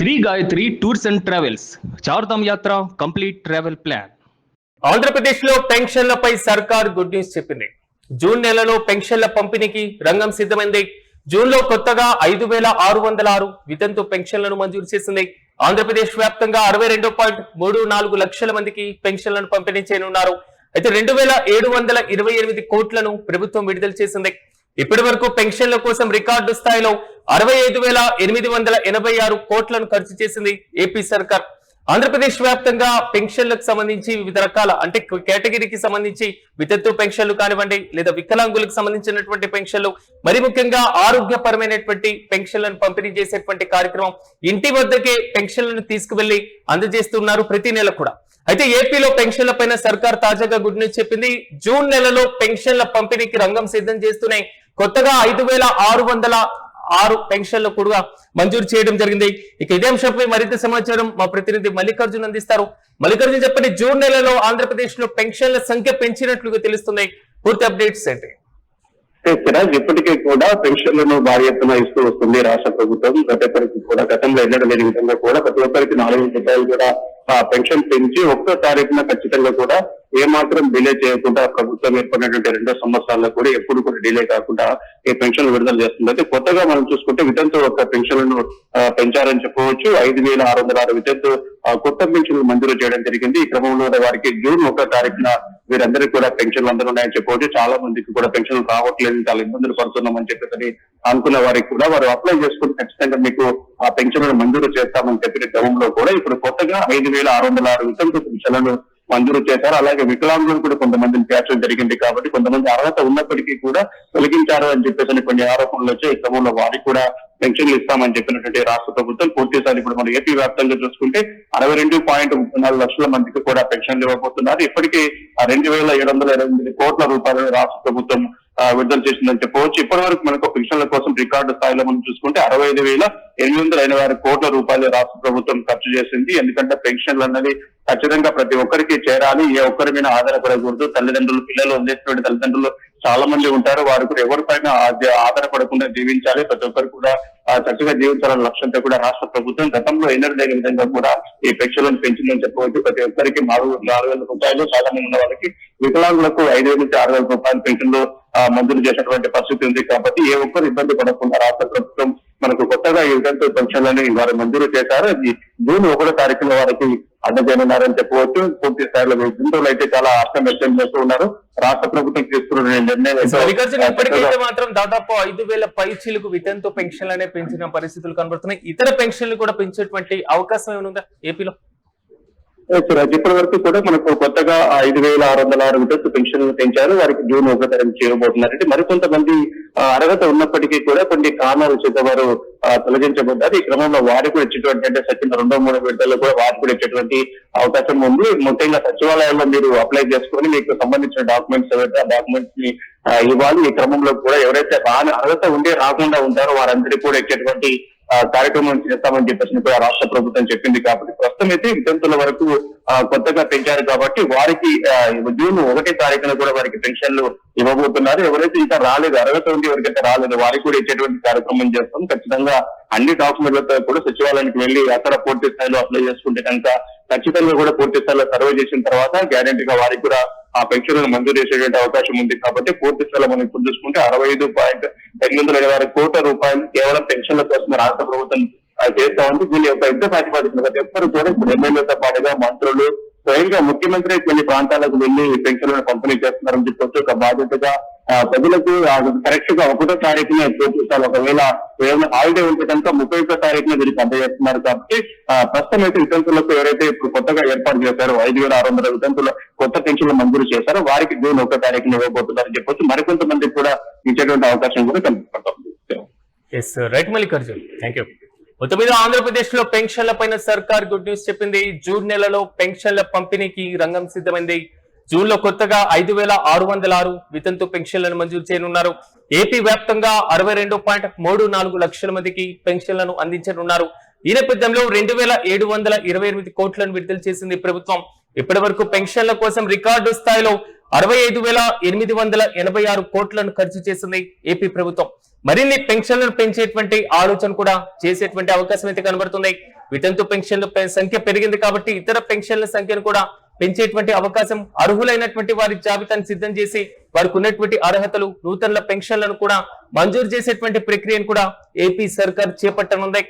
Shri Gayatri tours and travels Chardham యాత్ర complete travel plan. Andhra Pradesh లో పెన్షన్లపై సర్కార్ గుడ్ న్యూస్ చెప్పింది. జూన్ నెలలో పెన్షన్ల పంపిణీకి రంగం సిద్ధమైంది. జూన్ లో కొత్తగా 5,606 వితంతు పెన్షన్లను మంజూరు చేసింది. ఆంధ్రప్రదేశ్ వ్యాప్తంగా 62.34 లక్షల మందికి పెన్షన్లను పంపిణీ చేయనున్నారు. అయితే 2,728 కోట్లను ప్రభుత్వం విడుదల చేసింది. ఇప్పటి వరకు పెన్షన్ల కోసం రికార్డు స్థాయిలో 65,886 కోట్లను ఖర్చు చేసింది ఏపీ సర్కార్. ఆంధ్రప్రదేశ్ వ్యాప్తంగా పెన్షన్లకు సంబంధించి వివిధ రకాల అంటే కేటగిరీకి సంబంధించి వితంతు పెన్షన్లు కానివ్వండి, లేదా వికలాంగులకు సంబంధించినటువంటి పెన్షన్లు, మరి ముఖ్యంగా ఆరోగ్యపరమైనటువంటి పెన్షన్లను పంపిణీ చేసేటువంటి కార్యక్రమం ఇంటి వద్దకే పెన్షన్లను తీసుకువెళ్లి అందజేస్తున్నారు ప్రతి నెల కూడా. అయితే ఏపీలో పెన్షన్ల పైన సర్కార్ తాజాగా గుడ్ న్యూస్ చెప్పింది. జూన్ నెలలో పెన్షన్ల పంపిణీకి రంగం సిద్ధం చేస్తూనే కొత్తగా 5,606 పెన్షన్లు కూడా మంజూరు చేయడం జరిగింది. ఇక ఇదే అంశంపై మరింత సమాచారం మా ప్రతినిధి మల్లికార్జున్ అందిస్తారు. మల్లికార్జున్ చెప్పండి, జూన్ నెలలో ఆంధ్రప్రదేశ్ లో పెన్షన్ల సంఖ్య పెంచినట్లుగా తెలుస్తుంది. పూర్తి అప్డేట్స్ ఏంటి? ఇప్పటికే కూడా పెన్షన్లను భారీ ఎత్తున ఇస్తూ వస్తుంది రాష్ట్ర ప్రభుత్వం. గతంలో ఎన్నడూ లేని విధంగా కూడా ప్రతి ఒక్కరికి 4,000 రూపాయలు కూడా పెన్షన్ పెంచి 1వ తారీఖున ఖచ్చితంగా కూడా ఏమాత్రం డిలే చేయకుండా ప్రభుత్వం ఏర్పడినటువంటి 2 సంవత్సరాల్లో కూడా ఎప్పుడు కూడా డిలే కాకుండా ఈ పెన్షన్లు విడుదల చేస్తుంది. అయితే కొత్తగా మనం చూసుకుంటే వితంతు ఒక పెన్షన్లను పెంచారని చెప్పవచ్చు. 5,606 వితంతు కొత్త పెన్షన్లు మంజూరు చేయడం జరిగింది. ఈ క్రమంలో వారికి జూన్ 1వ తారీఖున వీరందరికీ కూడా పెన్షన్లు అందుతున్నాయని చెప్పవచ్చు. చాలా మందికి కూడా పెన్షన్లు రావట్లేదు, చాలా ఇబ్బందులు పడుతున్నామని చెప్పేసి అనుకున్న వారికి కూడా వారు అప్లై చేసుకుని ఖచ్చితంగా మీకు ఆ పెన్షన్లను మంజూరు చేస్తామని చెప్పిన క్రమంలో కూడా ఇప్పుడు కొత్తగా 5,606 వితంతు పెన్షన్లను మంజూరు చేశారు. అలాగే వికలాంగులను కూడా కొంతమందిని చేర్చడం జరిగింది. కాబట్టి కొంతమంది అర్హత ఉన్నప్పటికీ కూడా తొలగించారు అని చెప్పేసి కొన్ని ఆరోపణలు వచ్చాయి. ఈ క్రమంలో వారికి కూడా పెన్షన్లు ఇస్తామని చెప్పినటువంటి రాష్ట్ర ప్రభుత్వం పూర్తిసారి ఇప్పుడు మనం ఏపీ వ్యాప్తంగా చూసుకుంటే 62.34 లక్షల మందికి కూడా పెన్షన్లు ఇవ్వబోతున్నారు. ఇప్పటికీ 2,728 కోట్ల రూపాయలను రాష్ట్ర ప్రభుత్వం విడుదల చేసిందని చెప్పవచ్చు. ఇప్పటి వరకు మనకు పెన్షన్ల కోసం రికార్డు స్థాయిలో మనం చూసుకుంటే 65,886 కోట్ల రూపాయలు రాష్ట్ర ప్రభుత్వం ఖర్చు చేసింది. ఎందుకంటే పెన్షన్లు అన్నది ఖచ్చితంగా ప్రతి ఒక్కరికి చేరాలి, ఏ ఒక్కరి మీద ఆధారపడకూడదు. తల్లిదండ్రులు, పిల్లలు వదిలేసినటువంటి తల్లిదండ్రులు చాలా మంది ఉంటారు, వారు కూడా ఎవరిపైన ఆధారపడకుండా జీవించాలి, ప్రతి ఒక్కరు కూడా చక్కగా జీవించాలన్న లక్ష్యంతో కూడా రాష్ట్ర ప్రభుత్వం గతంలో ఎన్నడూ లేని విధంగా కూడా ఈ పెన్షన్లను పెంచిందని చెప్పవచ్చు. ప్రతి ఒక్కరికి 4,000 రూపాయలు, చాలా మంది ఉన్న వాళ్ళకి వికలాంగులకు 5,000 నుంచి 6,000 రూపాయల పెన్షన్లు మంజూరు చేసినటువంటి పరిస్థితి ఉంది. కాబట్టి ఏ ఒక్కరు ఇబ్బంది పడకుండా రాష్ట్ర ప్రభుత్వం మనకు కొత్తగా ఈ విధంగా పెన్షన్లని వారు మంజూరు చేశారు. అది జూన్ 1వ తారీఖున వారికి అందజేయనున్నారని చెప్పవచ్చు. పూర్తి స్థాయిలో వితంతువులు అయితే చాలా అర్థం వ్యక్తం చేస్తూ ఉన్నారు. రాష్ట్ర ప్రభుత్వం తీసుకున్న నిర్ణయం ఇప్పటికైతే మాత్రం దాదాపు 5,000 పైచీలకు వితంతు పెన్షన్లనే పెంచిన పరిస్థితులు కనబడుతున్నాయి. ఇతర పెన్షన్లు కూడా పెంచేటువంటి అవకాశం ఏమైనా ఏపీలో? ఇప్పటి వరకు కూడా మనకు కొత్తగా 5,606 వితంతు పెన్షన్లు పెంచారు. వారికి జూన్ 1వ తారీఖు చేయబోతున్నారు. అంటే మరికొంతమంది అర్హత ఉన్నప్పటికీ కూడా కొన్ని కారణాల చేత వారు తొలగించబడ్డారు. ఈ క్రమంలో వారికి కూడా ఇచ్చేటువంటి అంటే సచిన్ 2, 3 విడతల్లో కూడా వారికి కూడా ఇచ్చేటువంటి అవకాశం ఉంది. ముఖ్యంగా సచివాలయంలో మీరు అప్లై చేసుకుని మీకు సంబంధించిన డాక్యుమెంట్స్ ఏవైతే ఆ డాక్యుమెంట్స్ ని ఇవ్వాలి. ఈ క్రమంలో కూడా ఎవరైతే అర్హత ఉండి రాకుండా ఉంటారో వారందరికీ కూడా ఇచ్చేటువంటి కార్యక్రమం చేస్తామని చెప్పేసి కూడా రాష్ట్ర ప్రభుత్వం చెప్పింది. కాబట్టి ప్రస్తుతం అయితే వితంతుల వరకు కొత్తగా పెంచారు కాబట్టి వారికి జూన్ 1వ తారీఖున కూడా వారికి పెన్షన్లు ఇవ్వబోతున్నారు. ఎవరైతే ఇంకా రాలేదు, అర్హత ఉండి ఎవరికైతే రాలేదు వారికి కూడా ఇచ్చేటువంటి కార్యక్రమం చేస్తాం. ఖచ్చితంగా అన్ని డాక్యుమెంట్లతో కూడా సచివాలయానికి వెళ్లి అక్కడ పూర్తి స్థాయిలో అప్లై చేసుకుంటే కనుక ఖచ్చితంగా కూడా పూర్తి స్థాయిలో సర్వే చేసిన తర్వాత గ్యారెంటీగా వారికి కూడా ఆ పెన్షన్లను మంజూరు చేసేటువంటి అవకాశం ఉంది. కాబట్టి పూర్తి స్థాయిలో మనం ఇప్పుడు చూసుకుంటే 65,826 కోట్ల రూపాయలు కేవలం పెన్షన్ల కోసం రాష్ట్ర ప్రభుత్వం చేస్తా ఉంది. దీని యొక్క యుద్ధ ప్రాతిపదికన ప్రతి ఒక్కరు కూడా ఇప్పుడు ఎమ్మెల్యేలతో పాటుగా మంత్రులు స్వయంగా ముఖ్యమంత్రి కొన్ని ప్రాంతాలకు వెళ్లి పెన్షన్లను పంపిణీ చేస్తున్నారని చెప్పొచ్చు. ఒక బాధ్యతగా ప్రజలకు కరెక్ట్ గా 1వ తారీఖునే చూపిస్తారు. ఒకవేళ ఏమైనా హాలిడే ఉంటే కనుక 31వ తారీఖున వీరికి అందజేస్తున్నారు. కాబట్టి ప్రస్తుతం అయితే వితంతులకు ఎవరైతే ఇప్పుడు కొత్తగా ఏర్పాటు చేశారో 5,600 వితంతుల కొత్త పెన్షన్లు మంజూరు చేశారో వారికి జూన్ 1వ తారీఖున ఇవ్వబోతున్నారని చెప్పొచ్చు. మరికొంతమందికి కూడా ఇచ్చేటువంటి అవకాశం కూడా కనిపిస్తుంది. Right Mallikarjun, thank you. మొత్తం మీద ఆంధ్రప్రదేశ్ లో పెన్షన్ల పైన సర్కార్ గుడ్ న్యూస్ చెప్పింది. జూన్ నెలలో పెన్షన్ల పంపిణీకి రంగం సిద్ధమైంది. జూన్ లో కొత్తగా 5,606 వితంతు పెన్షన్లను మంజూరు చేయనున్నారు. ఏపీ వ్యాప్తంగా 62.34 లక్షల మందికి పెన్షన్లను అందించనున్నారు. ఈ నేపథ్యంలో 2,728 కోట్లను విడుదల చేసింది ప్రభుత్వం. ఇప్పటి వరకు పెన్షన్ల కోసం రికార్డు స్థాయిలో 65,886 కోట్లను ఖర్చు చేసింది ఏపీ ప్రభుత్వం. మరిన్ని పెన్షన్లను పెంచేటువంటి ఆలోచన కూడా చేసేటువంటి అవకాశం అయితే కనబడుతుంది. వితంతు పెన్షన్ల సంఖ్య పెరిగింది కాబట్టి ఇతర పెన్షన్ల సంఖ్యను కూడా పెంచేటువంటి అవకాశం, అర్హులైనటువంటి వారి జాబితాను సిద్ధం చేసి వారికి ఉన్నటువంటి అర్హతలు, నూతన పెన్షన్లను కూడా మంజూరు చేసేటువంటి ప్రక్రియను కూడా ఏపీ సర్కార్ చేపట్టనుంది.